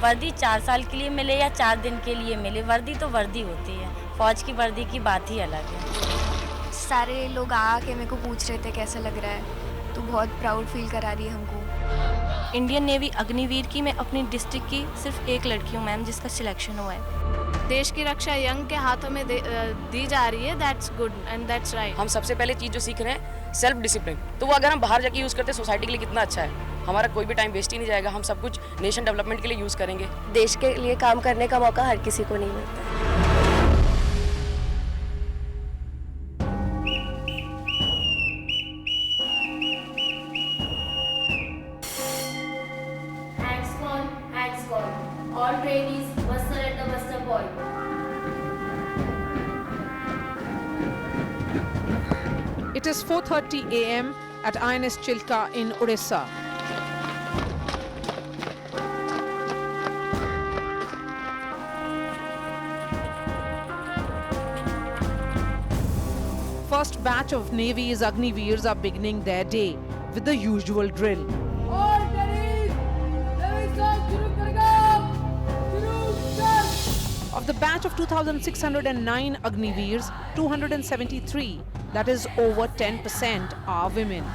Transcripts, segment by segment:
वर्दी 4 साल के लिए मिले या 4 दिन के लिए मिले, वर्दी तो वर्दी होती है। फौज की वर्दी की बात ही अलग है। सारे लोग आके मेरे को पूछ रहे थे कैसा लग रहा है, तो बहुत प्राउड फील करा रही है हमको। इंडियन नेवी अग्निवीर की मैं अपनी डिस्ट्रिक्ट की सिर्फ एक लड़की हूँ मैम जिसका सिलेक्शन हुआ है। देश की रक्षा यंग के हाथों में दी जा रही है, that's good and that's right. हम सबसे पहले चीज़ जो सीख रहे हैं सेल्फ डिसिप्लिन, तो वो अगर हम बाहर जाके यूज़ करते हैं सोसाइटी के लिए कितना अच्छा है। हमारा कोई भी टाइम वेस्ट ही नहीं जाएगा, हम सब कुछ नेशन डेवलपमेंट के लिए यूज़ करेंगे। देश के लिए काम करने का मौका हर किसी को नहीं मिलता। All trainees muster at the muster point. It is 4:30 a.m. at INS Chilka in Odisha. First batch of Navy's Agniveers are beginning their day with the usual drill. Of the batch of 2,609 Agniveers, 273, that is over 10%, are women.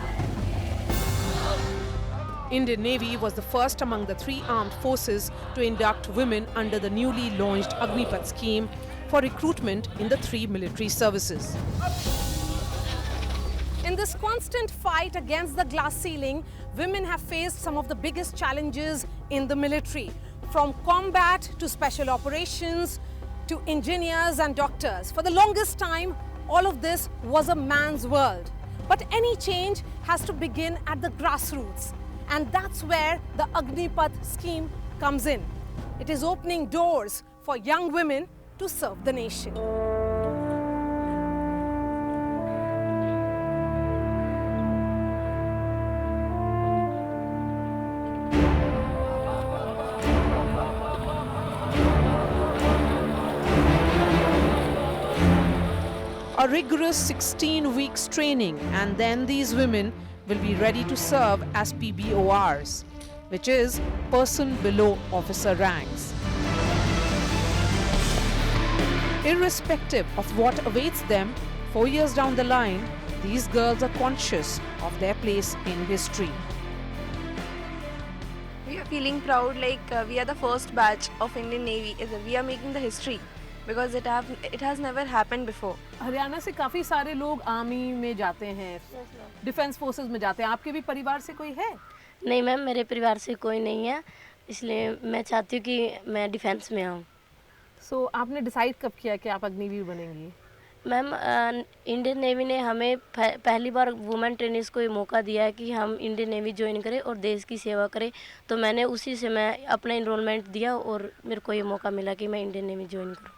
Indian Navy was the first among the 3 armed forces to induct women under the newly launched Agnipath scheme for recruitment in the 3 military services. In this constant fight against the glass ceiling, women have faced some of the biggest challenges in the military. From combat to special operations to engineers and doctors. For the longest time, all of this was a man's world. But any change has to begin at the grassroots. And that's where the Agnipath scheme comes in. It is opening doors for young women to serve the nation. A rigorous 16 weeks training, and then these women will be ready to serve as PBORs, which is person below officer ranks. Irrespective of what awaits them 4 years down the line, these girls are conscious of their place in history. We are feeling proud, like we are the first batch of Indian Navy. We are making the history. Because it has never happened before. Haryana से काफ़ी सारे लोग army में जाते हैं, defence forces में जाते हैं। आपके भी परिवार से कोई है? नहीं मैम, मेरे परिवार से कोई नहीं है, इसलिए मैं चाहती हूँ कि मैं डिफेंस में आऊँ। सो आपने डिसाइड कब किया कि आप अग्निवीर बनेंगी? मैम, इंडियन नेवी ने हमें पहली बार वुमेन ट्रेनिंग्स को ये मौका दिया है कि हम इंडियन नेवी ज्वाइन करें और देश की सेवा करें, तो मैंने उसी से मैं अपना इनरोलमेंट दिया और मेरे को ये मौका मिला कि मैं इंडियन नेवी ज्वाइन करूँ।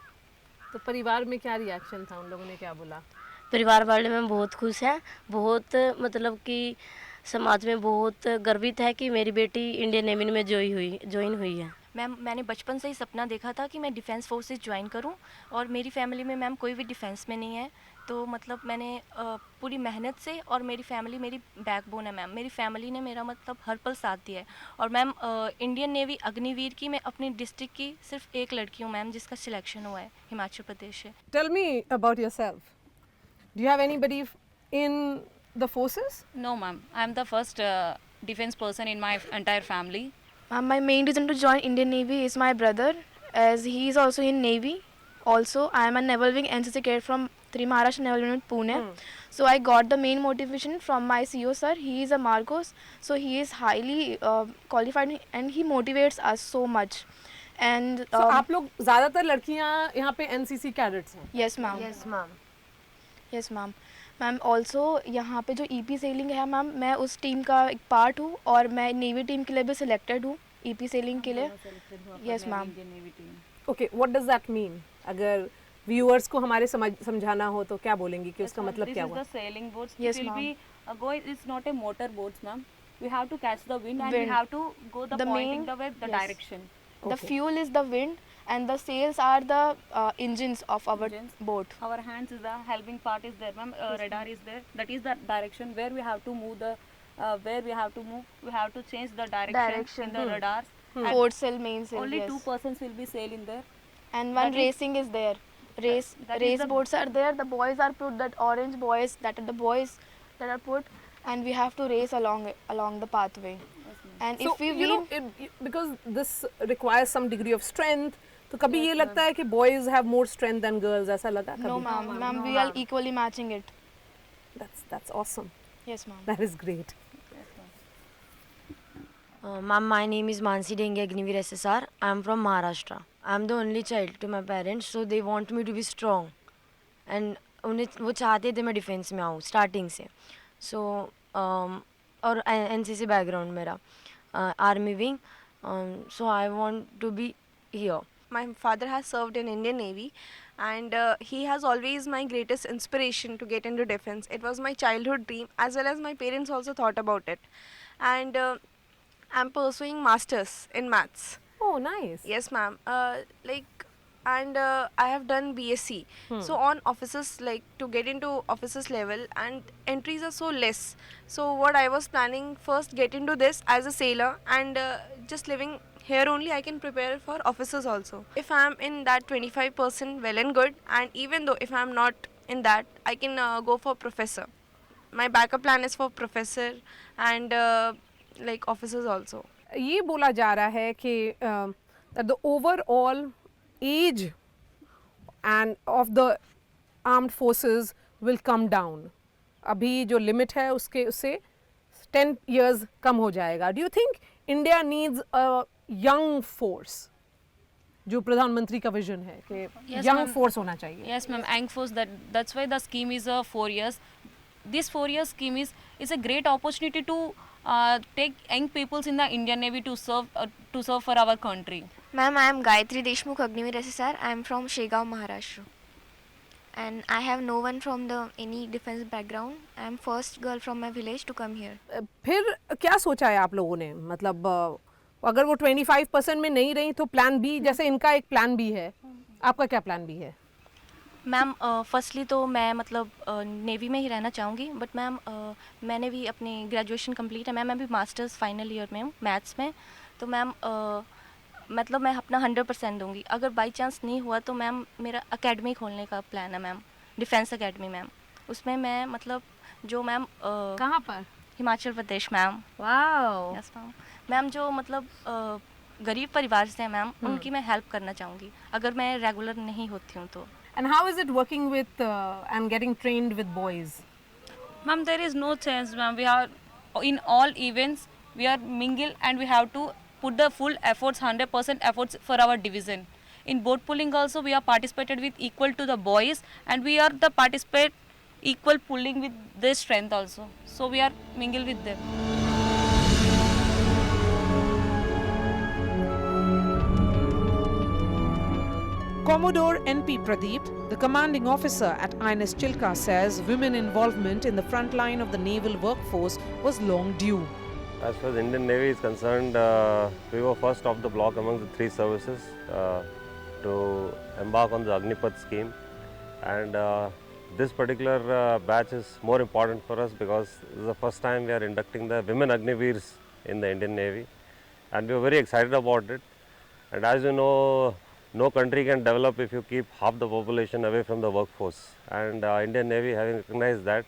तो परिवार में क्या रिएक्शन था, उन लोगों ने क्या बोला? परिवार वाले में बहुत खुश हैं, बहुत मतलब कि समाज में बहुत गर्वित है कि मेरी बेटी इंडियन नेवी में ज्वाइन हुई है। मैम, मैंने बचपन से ही सपना देखा था कि मैं डिफेंस फोर्सेस ज्वाइन करूं, और मेरी फैमिली में मैम कोई भी डिफेंस में नहीं है, तो मतलब मैंने पूरी मेहनत से, और मेरी फैमिली मेरी बैकबोन है मैम, मेरी फैमिली ने मेरा मतलब हर पल साथ दिया है। और मैम, इंडियन नेवी अग्निवीर की मैं अपनी डिस्ट्रिक्ट की सिर्फ एक लड़की हूँ मैम जिसका सिलेक्शन हुआ है, हिमाचल प्रदेश से। Tell me about yourself. Do you have anybody in the forces? No ma'am, I am the first defense person in my entire family. My main reason to join Indian Navy is my brother, as he is also in Navy. Also, I am a Naval Wing NCC cadet from 3 Maharashtra Naval Unit, Pune. So I got the main motivation from my CO sir. He is a Marcos, so he is highly qualified and he motivates us so much. And so आप लोग ज़्यादातर लड़कियाँ यहाँ पे NCC cadets हैं? Yes ma'am. Yes ma'am. Yes ma'am. Ma'am also यहाँ पे जो EP सेलिंग है मैम, मैं उस टीम का एक पार्ट हूँ और मैं नेवी टीम के लिए भी सिलेक्टेड हूँ EP सेलिंग के लिए। Yes ma'am. Okay, what does that mean? अगर व्यूअर्स को हमारे समझाना हो तो क्या बोलेंगे कि उसका मतलब क्या हुआ? This is the sailing boats. Yes, It will ma'am. be going. It's not a motor boats, ma'am. We have to catch the wind and we have to go the pointing the way the direction. The fuel is the wind and the sails are the engines of our boat. Our hands is the helping part is there, ma'am. Radar is there. That is the direction where we have to move the where we have to move. We have to change the direction in the radars, Fourth cell, main cell. Only yes. 2 persons will be sail in there. And one racing is there. Race that is race the- boats are there. The boys are put, that orange boys, that are the boys that are put, and we have to race along the pathway. And So, if we you know, win, because this requires some degree of strength, तो कभी ये लगता है कि boys have more strength than girls, ऐसा लगा no कभी? ma'am, we are equally matching it. That's awesome. Yes ma'am. That is great. Ma'am, my name is Mansi Denge Agniveer SSR. I am from Maharashtra. I am the only child to my parents, so they want me to be strong. And उन्हें वो चाहते थे मैं defence में आऊँ starting से. So और NCC background मेरा army wing. So I want to be here. My father has served in Indian Navy, and he has always my greatest inspiration to get into defense. It was my childhood dream, as well as my parents also thought about it. And I'm pursuing masters in maths. Oh, nice. Yes, ma'am. I have done BSc. So on officers, like to get into officers level, and entries are so less. So what I was planning, first get into this as a sailor, and just living here only I can prepare for officers also. If I am in that 25%, well and good. And even though if I am not in that, I can go for professor. My backup plan is for professor and like officers also. ये बोला जा रहा है कि that the overall age and of the armed forces will come down. अभी जो limit है उससे 10 years कम हो जाएगा. Do you think India needs a young force? जो प्रधानमंत्री का विजन है कि young force होना चाहिए. Yes, ma'am. Young force. That's why the scheme is 4 years. This 4-year scheme is a great opportunity to take young peoples in the Indian Navy to serve for our country. Ma'am, I am Gayatri Deshmukh, Agniveer SSR. I am from Shegaon, Maharashtra. And I have no one from any defense background. I am first girl from my village to come here. फिर क्या सोचा है आप लोगों ने? मतलब अगर वो 25% में नहीं रही तो प्लान बी, जैसे इनका एक प्लान बी है, आपका क्या प्लान बी है? मैम फर्स्टली तो मैं मतलब नेवी में ही रहना चाहूँगी, बट मैम मैंने भी अपनी ग्रेजुएशन कंप्लीट है मैम, मैं भी मास्टर्स फाइनल ईयर में हूँ मैथ्स में. तो मैम मतलब मैं अपना 100% दूँगी. अगर बाई चांस नहीं हुआ तो मैम मेरा एकेडमी खोलने का प्लान है मैम, डिफेंस एकेडमी मैम. उसमें मैं मतलब जो मैम कहाँ पर? Himachal Pradesh ma'am. Wow. Yes ma'am. Ma'am जो मतलब गरीब परिवार से हैं मैम, उनकी मैं हेल्प करना चाहूँगी अगर मैं रेगुलर नहीं होती हूँ तो. And how is it working with and getting trained with boys? Ma'am, there is no chance, ma'am. We are in all events, we are mingle and we have to put the full efforts, 100% efforts for our division. In boat pulling also, we are participated with equal to the boys, and we are the participate equal pulling with their strength also. So we are mingle with them. Commodore NP Pradeep, the commanding officer at INS Chilka, says women involvement in the front line of the naval workforce was long due. As far as Indian Navy is concerned, we were first off the block among the 3 services to embark on the Agnipath scheme, and this particular batch is more important for us because this is the first time we are inducting the women Agniveers in the Indian Navy, and we are very excited about it. And as you know, no country can develop if you keep half the population away from the workforce, and Indian Navy, having recognized that,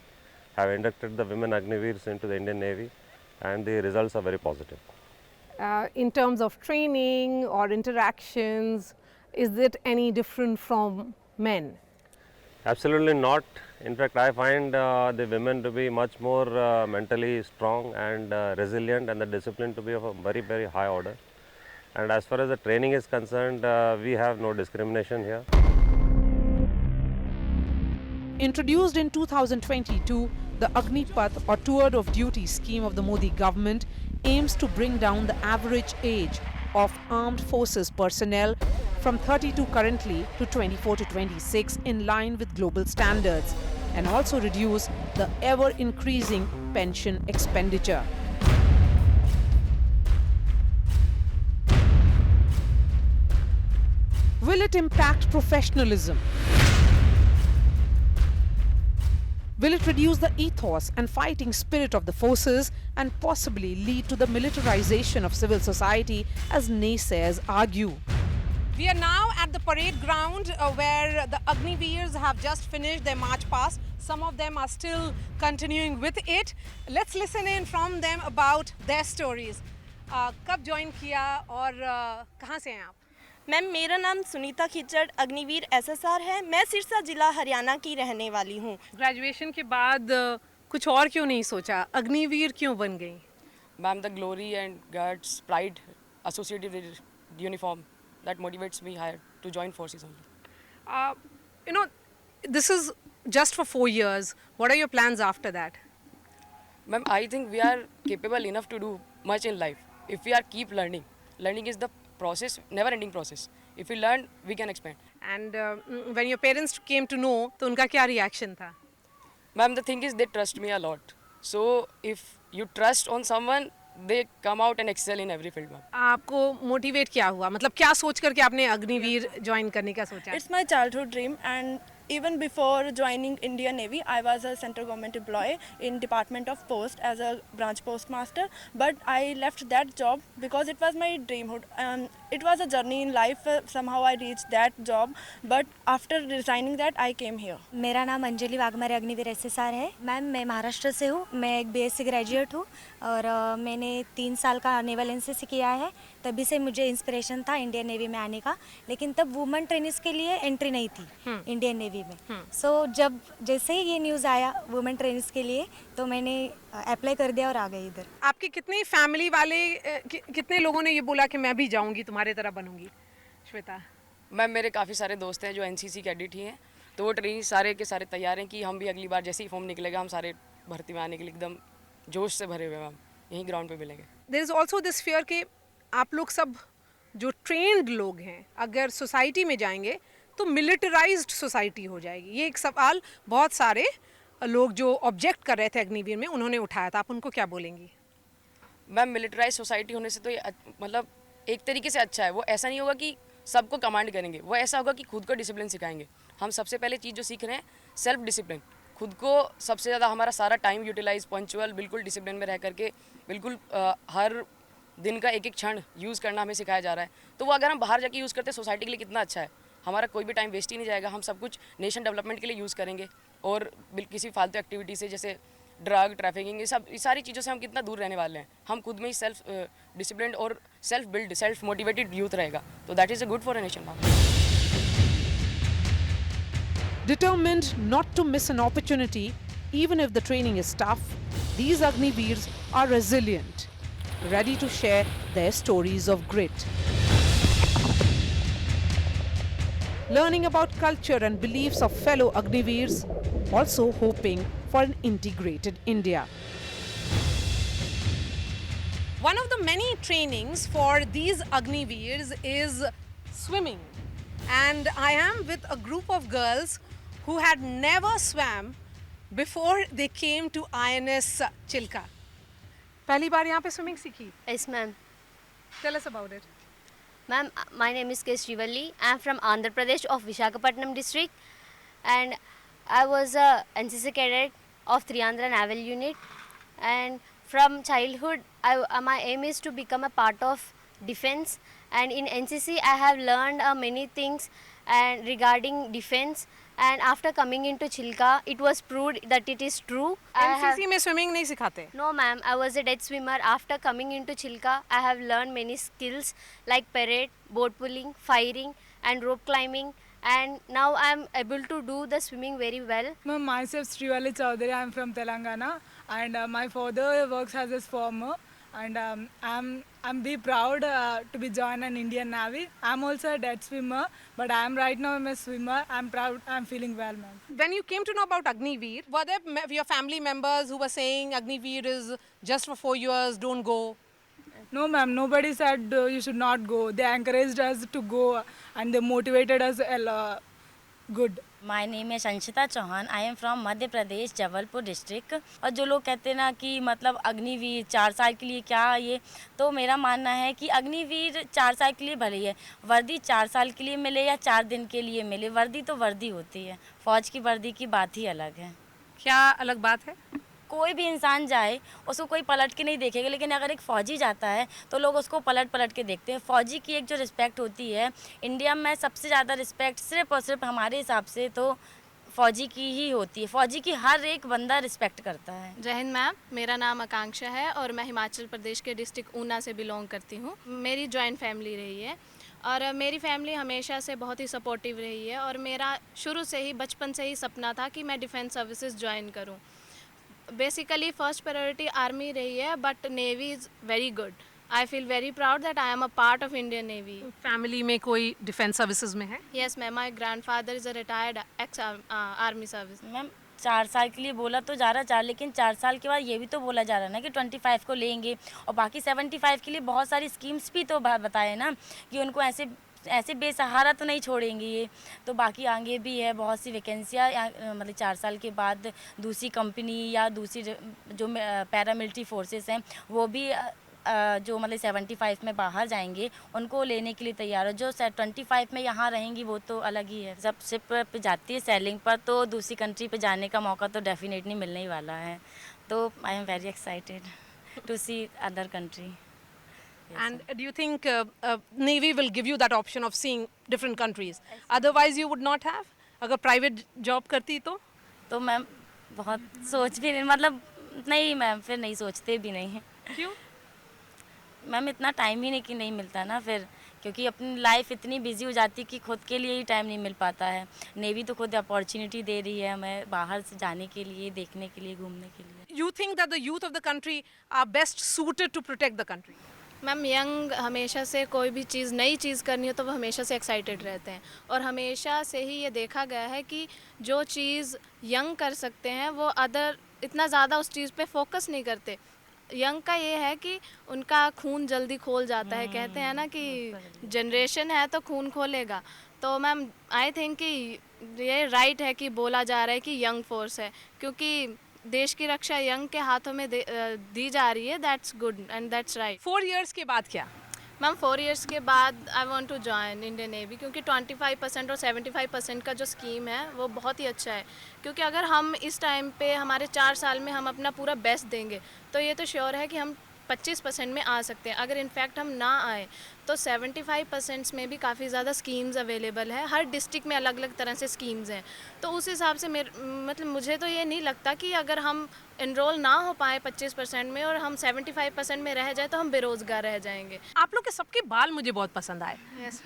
have inducted the women Agniveers into the Indian Navy, and the results are very positive. In terms of training or interactions, is it any different from men? Absolutely not. In fact, I find the women to be much more mentally strong and resilient, and the discipline to be of a very, very high order. And as far as the training is concerned, we have no discrimination here. Introduced in 2022, the Agnipath or Tour of Duty scheme of the Modi government aims to bring down the average age of armed forces personnel from 32 currently to 24 to 26 in line with global standards, and also reduce the ever increasing pension expenditure. Will it impact professionalism? Will it reduce the ethos and fighting spirit of the forces and possibly lead to the militarization of civil society, as naysayers argue? We are now at the parade ground where the Agniveers have just finished their march past. Some of them are still continuing with it. Let's listen in from them about their stories. कब join किया और कहाँ से हैं आप? Ma'am, मेरा नाम Sunita Khichar Agniveer SSR है। मैं सिरसा जिला हरियाणा की रहने वाली हूँ। ग्रेजुएशन के बाद कुछ और क्यों नहीं सोचा? अग्निवीर क्यों बन गई? Ma'am, the glory and guts pride associated with uniform that motivates me higher to join forces only. You know, this is just for 4 years. What are your plans after that? Ma'am, I think we are capable enough to do much in life if we are keep learning. Learning is the process, never ending process. If we learn, we can expand. And when your parents came to know, तो उनका क्या reaction था? Ma'am, the thing is they trust me a lot. So if you trust on someone, they come out and excel in every field, ma'am. आपको motivate क्या हुआ? मतलब क्या सोच करके आपने अग्निवीर join करने का सोचा? It's my childhood dream, and even before joining Indian Navy, I was a central government employee in Department of Post as a branch postmaster. But I left that job because it was my dreamhood. It was a journey in life. Somehow I reached that job. But after resigning that, I came here. मेरा नाम Anjali Waghmare Agniveer SSR है। Ma'am, मैं महाराष्ट्र से हूँ। मैं एक BSc graduate हूँ और मैंने 3 साल का नेवल एनसीसी किया है। तभी से मुझे इंस्पिरेशन था इंडियन नेवी में आने का, लेकिन तब वुमेन ट्रेनिंग्स के लिए एंट्री नहीं थी इंडियन नेवी में। सो जब जैसे ही ये न्यूज़ आया वुमेन ट्रेनिंग्स के लिए, तो मैंने अप्लाई कर दिया और आ गई इधर। आपके कितने फैमिली वाले कितने लोगों ने ये बोला कि मैं भी जाऊंगी, तुम्हारे तरह बनूंगी? श्वेता मैम, मेरे काफ़ी सारे दोस्त हैं जो एनसीसी कैडेट ही हैं, तो वो ट्रेनिंग सारे के सारे तैयार हैं कि हम भी अगली बार जैसे ही फॉर्म निकलेगा हम सारे भर्ती में आने के लिए एकदम जोश से भरे हुए मैम यहीं ग्राउंड पे मिलेंगे। There is also this fear कि आप लोग सब जो ट्रेंड लोग हैं अगर सोसाइटी में जाएंगे तो मिलिटराइज्ड सोसाइटी हो जाएगी। ये एक सवाल बहुत सारे लोग जो ऑब्जेक्ट कर रहे थे अग्निवीर में उन्होंने उठाया था, आप उनको क्या बोलेंगी? मैम, मिलिटराइज सोसाइटी होने से तो ये मतलब एक तरीके से अच्छा है। वो ऐसा नहीं होगा कि सबको कमांड करेंगे, वो ऐसा होगा कि खुद को डिसिप्लिन सिखाएंगे। हम सबसे पहले चीज़ जो सीख रहे हैं सेल्फ डिसिप्लिन, खुद को सबसे ज़्यादा हमारा सारा टाइम यूटिलाइज पंचुअल बिल्कुल डिसिप्लिन में रह करके बिल्कुल हर दिन का एक एक क्षण यूज़ करना हमें सिखाया जा रहा है। तो वो अगर हम बाहर जाके यूज़ करते हैं सोसाइटी के लिए कितना अच्छा है। हमारा कोई भी टाइम वेस्ट ही नहीं जाएगा, हम सब कुछ नेशन डेवलपमेंट के लिए यूज़ करेंगे और किसी फालतू एक्टिविटी से जैसे ड्रग ट्रैफिकिंग ये सारी चीज़ों से हम कितना दूर रहने वाले हैं। हम खुद में ही सेल्फ डिसिप्लिन और self build self motivated youth रहेगा, तो that is a good for a nation. Determined not to miss an opportunity, even if the training is tough, these Agniveers are resilient, ready to share their stories of grit. Learning about culture and beliefs of fellow Agniveers, also hoping for an integrated India. One of the many trainings for these Agniveers is swimming. And I am with a group of girls who had never swam before they came to INS Chilka. पहली बार यहाँ पे swimming सीखी? Yes, ma'am. Tell us about it. Ma'am, my name is K. Srivalli. I am from Andhra Pradesh of Visakhapatnam district, and I was a NCC cadet of Triandra Naval Unit. And from childhood, my aim is to become a part of defense. And in NCC, I have learned many things and regarding defense. And after coming into Chilka, it was proved that it is true. NCC में swimming नहीं सिखाते? No, ma'am. I was a dead swimmer. After coming into Chilka, I have learned many skills like parade, boat pulling, firing, and rope climbing. And now I am able to do the swimming very well. Myself, Srivalli Chaudhary. I am from Telangana, and my father works as a farmer. And I'm be proud to be join an Indian Navy. I'm also a dead swimmer, but right now I'm a swimmer. I'm proud. I'm feeling well, ma'am. When you came to know about Agniveer, were there your family members who were saying Agniveer is just for 4 years, don't go? No, ma'am. Nobody said you should not go. They encouraged us to go, and they motivated us good. My name is Sanchita Chauhan. I am from Madhya Pradesh Jabalpur district. और जो लोग कहते हैं ना कि मतलब अग्निवीर 4 साल के लिए क्या ये, तो मेरा मानना है कि अग्निवीर 4 साल के लिए भले ही है, वर्दी 4 साल के लिए मिले या 4 दिन के लिए मिले, वर्दी तो वर्दी होती है। फौज की वर्दी की बात ही अलग है। क्या अलग बात है? कोई भी इंसान जाए उसको कोई पलट के नहीं देखेगा, लेकिन अगर एक फ़ौजी जाता है तो लोग उसको पलट पलट के देखते हैं। फ़ौजी की एक जो रिस्पेक्ट होती है इंडिया में, सबसे ज़्यादा रिस्पेक्ट सिर्फ़ और सिर्फ हमारे हिसाब से तो फ़ौजी की ही होती है। फ़ौजी की हर एक बंदा रिस्पेक्ट करता है। जय हिंद मैम, मेरा नाम आकांक्षा है और मैं हिमाचल प्रदेश के डिस्ट्रिक्ट ऊना से बिलोंग करती हूँ। मेरी जॉइंट फैमिली रही है और मेरी फैमिली हमेशा से बहुत ही सपोर्टिव रही है और मेरा शुरू से ही, बचपन से ही सपना था कि मैं डिफेंस सर्विसेज ज्वाइन करूँ। बेसिकली फर्स्ट प्रायोरिटी आर्मी रही है, but navy is very good. I feel very proud that I am a part of Indian navy. Family में कोई डिफेंस सर्विसेज में है? Yes ma'am, my grandfather is a retired ex army service. Ma'am 4 साल के लिए बोला तो जा रहा 4, लेकिन 4 साल के बाद ये भी तो बोला जा रहा है ना कि 25 को लेंगे, और बाकी 75 के लिए बहुत सारी स्कीम्स भी तो बताए ना कि उनको ऐसे ऐसे बेसहारा तो नहीं छोड़ेंगे ये। तो बाकी आगे भी है बहुत सी वैकेंसियाँ, मतलब 4 साल के बाद दूसरी कंपनी या दूसरी जो पैरामिलिट्री फोर्सेस हैं वो भी जो मतलब 75 में बाहर जाएंगे उनको लेने के लिए तैयार हो। जो 25 में यहाँ रहेंगी वो तो अलग ही है। जब शिप पे जाती है सेलिंग पर तो दूसरी कंट्री पे जाने का मौका तो डेफिनेटली मिलने ही वाला है। तो I am very excited to see other country. And do you think Navy will give you that option of seeing different countries? Otherwise you would not have? अगर private job करती तो मैम बहुत सोच भी नहीं, मतलब नहीं मैम, फिर नहीं सोचते भी नहीं। क्यों? मैम इतना टाइम ही नहीं कि नहीं मिलता ना फिर, क्योंकि अपनी लाइफ इतनी बिजी हो जाती है कि खुद के लिए ही टाइम नहीं मिल पाता है। नेवी तो खुद अपॉर्चुनिटी दे रही है हमें बाहर से जाने के लिए, देखने के लिए, घूमने के लिए। You think that the youth of the country are best suited to protect the country? Ma'am young हमेशा से कोई भी चीज़, नई चीज़ करनी हो तो वो हमेशा से एक्साइटेड रहते हैं और हमेशा से ही ये देखा गया है कि जो चीज़ यंग कर सकते हैं वो अदर इतना ज़्यादा उस चीज़ पे फोकस नहीं करते। यंग का ये है कि उनका खून जल्दी खोल जाता है, कहते हैं ना कि जनरेशन है तो खून खोलेगा। तो मैम आई थिंक कि ये राइट है कि बोला जा रहा है कि यंग फोर्स है, क्योंकि देश की रक्षा यंग के हाथों में दी जा रही है। That's good and that's right. 4 years के बाद क्या? मैम 4 years के बाद I want to join Indian navy, क्योंकि 25% और 75% का जो स्कीम है वो बहुत ही अच्छा है। क्योंकि अगर हम इस टाइम पे हमारे 4 साल में हम अपना पूरा बेस्ट देंगे तो ये तो श्योर है कि हम 25% में आ सकते हैं। अगर इनफैक्ट हम ना आए तो 75% में भी काफ़ी ज़्यादा स्कीम्स अवेलेबल है। हर डिस्ट्रिक्ट में अलग अलग तरह से स्कीम्स हैं। तो उस हिसाब से मतलब मुझे तो ये नहीं लगता कि अगर हम इनरोल ना हो पाए 25% में और हम 75% में रह जाए तो हम बेरोज़गार रह जाएंगे। आप लोग के सबके बाल मुझे बहुत पसंद आए। Yes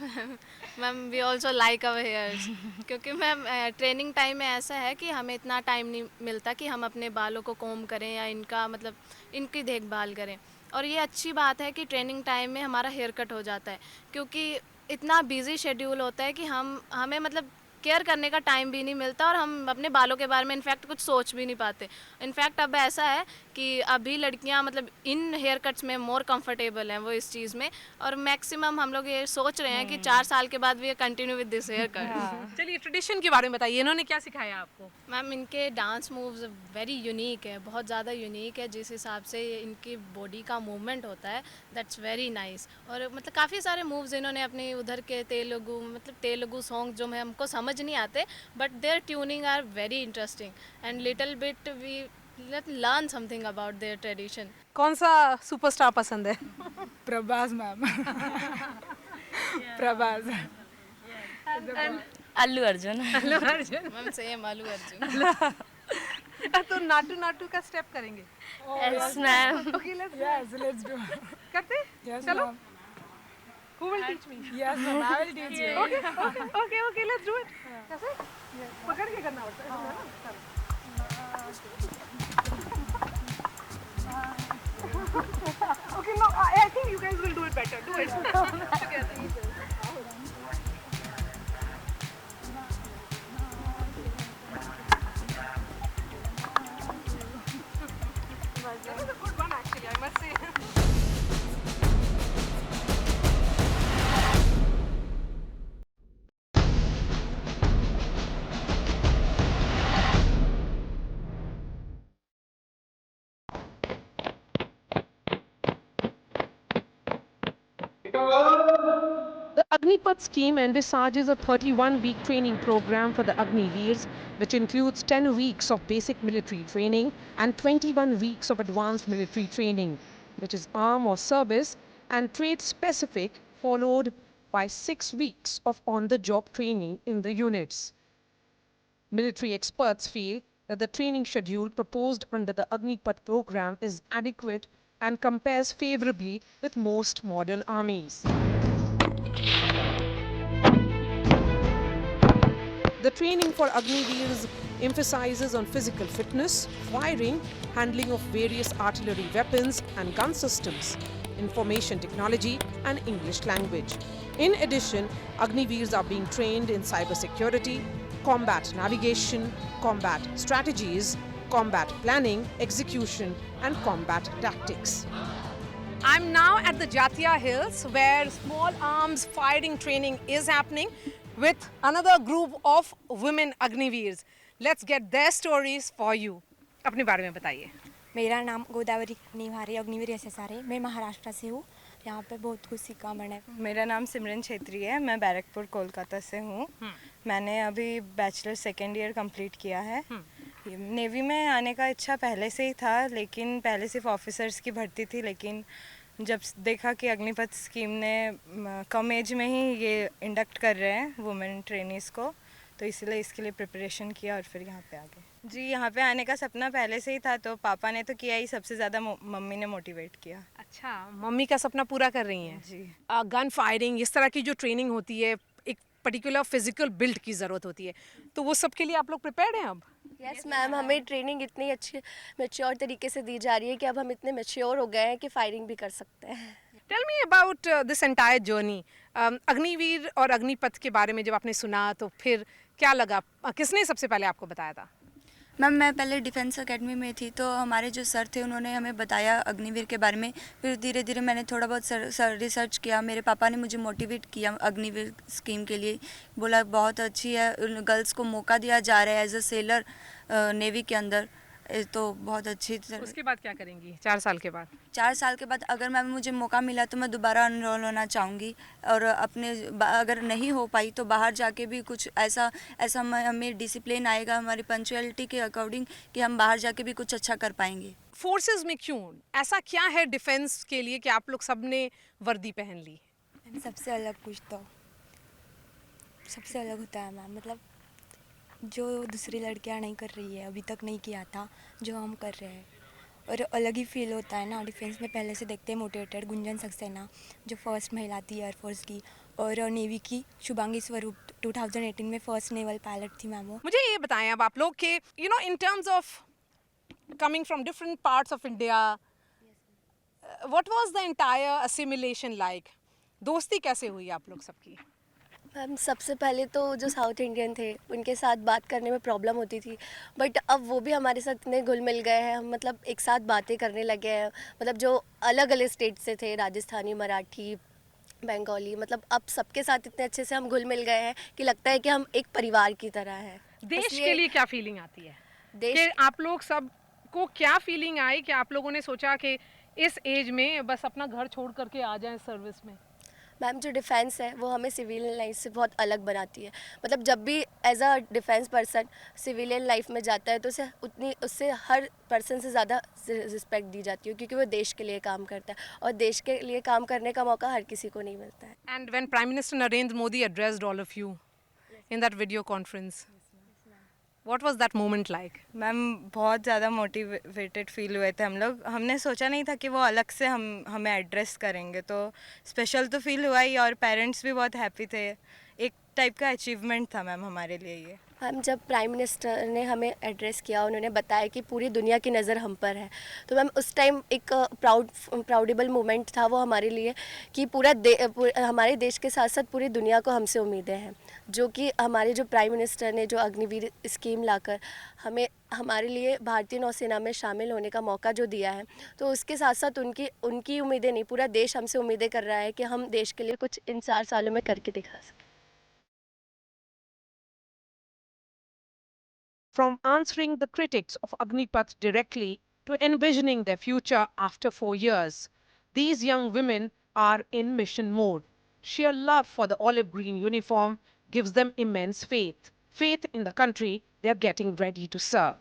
ma'am, we also like our hairs, क्योंकि मैम ट्रेनिंग टाइम में ऐसा है कि हमें इतना टाइम नहीं मिलता कि हम अपने बालों को कोम करें या इनका मतलब इनकी देखभाल करें। और ये अच्छी बात है कि ट्रेनिंग टाइम में हमारा हेयर कट हो जाता है, क्योंकि इतना बिजी शेड्यूल होता है कि हमें मतलब केयर करने का टाइम भी नहीं मिलता और हम अपने बालों के बारे में इनफैक्ट कुछ सोच भी नहीं पाते। इनफैक्ट अब ऐसा है कि अभी लड़कियां मतलब इन हेयर कट्स में मोर कंफर्टेबल हैं वो इस चीज़ में, और मैक्सिमम हम लोग ये सोच रहे हैं कि 4 साल के बाद भी continue with this haircut. चलिए ट्रेडिशन के बारे में बताइए, इन्होंने क्या सिखाया आपको? मैम इनके डांस मूव्स वेरी यूनिक है, बहुत ज़्यादा यूनिक है। जिस हिसाब से इनकी बॉडी का मूवमेंट होता है दैट्स वेरी नाइस। और मतलब काफ़ी सारे मूव्स इन्होंने अपने उधर के तेलुगु सॉन्ग जो हमको समझ नहीं आते, but their tuning are very interesting and little bit we learn something about their tradition. कौन सा सुपरस्टार पसंद है? Prabhas ma'am. Prabhas. Allu Arjun. Allu Arjun ma'am same Allu Arjun. तो नाटू नाटू का स्टेप करेंगे? Yes ma'am. Okay let's do. करते? Yes, चलो। ma'am. Who will teach me? Yes, ma'am. I will teach you. Okay, let's do it. कैसे? पकड़ के करना पड़ता है ना? Okay, no, I think you guys will do it better. Do it together. That was a good one actually, I must say. The Agnipath scheme envisages a 31-week training program for the Agniveers, which includes 10 weeks of basic military training and 21 weeks of advanced military training, which is arm or service and trade-specific, followed by 6 weeks of on-the-job training in the units. Military experts feel that the training schedule proposed under the Agnipath program is adequate and compares favorably with most modern armies. The training for Agniveers emphasizes on physical fitness, firing, handling of various artillery weapons and gun systems, information technology and English language. In addition, Agniveers are being trained in cybersecurity, combat navigation, combat strategies, combat planning, execution and combat tactics. I'm now at the Jatiya Hills where small arms firing training is happening with another group of women Agniveers. Let's get their stories for you. अपने बारे में बताइए। मेरा नाम गोदावरी निवारी Agniveer SSR है। मैं महाराष्ट्र से हूँ। यहाँ पे बहुत कुछ सीखा मैंने। मेरा नाम सिमरन छेत्री है। मैं बैरकपुर कोलकाता से हूँ। मैंने अभी बैचलर सेकेंड ईयर कंप्लीट किया है। नेवी में आने का इच्छा पहले से ही था, लेकिन पहले सिर्फ ऑफिसर्स की भर्ती थी, लेकिन जब देखा कि अग्निपथ स्कीम ने कम एज में ही ये इंडक्ट कर रहे हैं वुमेन ट्रेनीज़ को, तो इसलिए इसके लिए प्रिपरेशन किया और फिर यहाँ पे आ गए। जी, यहाँ पे आने का सपना पहले से ही था, तो पापा ने तो किया ही, सबसे ज़्यादा मम्मी ने मोटिवेट किया। अच्छा, मम्मी का सपना पूरा कर रही हैं जी। गन फायरिंग, इस तरह की जो ट्रेनिंग होती है, एक पर्टिकुलर फिजिकल बिल्ड की ज़रूरत होती है, तो वो सब के लिए आप लोग प्रिपेयर्ड हैं अब? यस मैम, हमें ट्रेनिंग इतनी अच्छी मैच्योर तरीके से दी जा रही है कि अब हम इतने मैच्योर हो गए हैं कि फायरिंग भी कर सकते हैं। Tell me about this entire journey. Agniveer और अग्निपथ के बारे में जब आपने सुना तो फिर क्या लगा? किसने सबसे पहले आपको बताया था? मैम, मैं पहले डिफेंस एकेडमी में थी, तो हमारे जो सर थे उन्होंने हमें बताया अग्निवीर के बारे में। फिर धीरे धीरे मैंने थोड़ा बहुत रिसर्च किया। मेरे पापा ने मुझे मोटिवेट किया अग्निवीर स्कीम के लिए, बोला बहुत अच्छी है, गर्ल्स को मौका दिया जा रहा है एज अ सेलर नेवी के अंदर, तो बहुत अच्छी। उसके बाद क्या करेंगी 4 साल के बाद? 4 साल के बाद अगर मैम मुझे मौका मिला तो मैं दोबारा एनरोल होना चाहूँगी, और अपने अगर नहीं हो पाई तो बाहर जाके भी कुछ ऐसा हमें डिसिप्लिन आएगा हमारी पंचुअलिटी के अकॉर्डिंग कि हम बाहर जाके भी कुछ अच्छा कर पाएंगे। फोर्सेस में क्यों ऐसा क्या है डिफेंस के लिए कि आप लोग सब ने वर्दी पहन ली? सबसे अलग कुछ तो सबसे अलग होता है मैम, मतलब जो दूसरी लड़कियां नहीं कर रही है, अभी तक नहीं किया था, जो हम कर रहे हैं, और अलग ही फील होता है ना। डिफेंस में पहले से देखते हैं मोटिवेटेड गुंजन सक्सेना, जो फर्स्ट महिला थी एयरफोर्स की, और नेवी की शुभांगी स्वरूप 2018 में फर्स्ट नेवल पायलट थी मैम वो। मुझे ये बताएं अब आप लोग के in terms of coming from different parts of India, what was the entire assimilation like? दोस्ती कैसे हुई आप लोग सबकी? मैम, सबसे पहले तो जो साउथ इंडियन थे उनके साथ बात करने में प्रॉब्लम होती थी, बट अब वो भी हमारे साथ इतने घुल मिल गए हैं, हम मतलब एक साथ बातें करने लगे हैं। मतलब जो अलग अलग स्टेट से थे, राजस्थानी, मराठी, बंगाली, मतलब अब सबके साथ इतने अच्छे से हम घुल मिल गए हैं कि लगता है कि हम एक परिवार की तरह हैं। देश के लिए क्या फीलिंग आती है? कि आप लोग सब को क्या फीलिंग आई कि आप लोगों ने सोचा कि इस एज में बस अपना घर छोड़ करके आ जाएं सर्विस में? मैम, जो डिफेंस है वो हमें सिविलियन लाइफ से बहुत अलग बनाती है। मतलब जब भी as a defence person civilian life में जाता है तो उससे हर पर्सन से ज़्यादा रिस्पेक्ट दी जाती है, क्योंकि वो देश के लिए काम करता है, और देश के लिए काम करने का मौका हर किसी को नहीं मिलता है। And when prime minister Narendra Modi addressed all of you in that video conference, What was that moment like? Ma'am, बहुत ज़्यादा मोटिवेटेड फील हुए थे हम लोग। हमने सोचा नहीं था कि वो अलग से हमें एड्रेस करेंगे, तो स्पेशल तो फील हुआ ही, और पेरेंट्स भी बहुत हैप्पी थे। एक टाइप का अचीवमेंट था मैम हमारे लिए ये। मैम, जब प्राइम मिनिस्टर ने हमें एड्रेस किया, उन्होंने बताया कि पूरी दुनिया की नज़र हम पर है, तो मैम उस टाइम एक प्राउडेबल मोमेंट था वो हमारे लिए कि हमारे देश के साथ साथ पूरी दुनिया को हमसे उम्मीदें हैं, जो कि हमारे जो प्राइम मिनिस्टर ने जो अग्निवीर स्कीम लाकर हमारे लिए भारतीय नौसेना में शामिल होने का मौका जो दिया है, तो उसके साथ साथ उनकी उम्मीदें नहीं, पूरा देश हमसे उम्मीदें कर रहा है कि हम देश के लिए कुछ इन 4 सालों में करके दिखा सकें। From answering the critics of Agnipath directly to envisioning their future after 4 years, these young women are in mission mode. Sheer love for the olive green uniform gives them immense faith in the country they are getting ready to serve.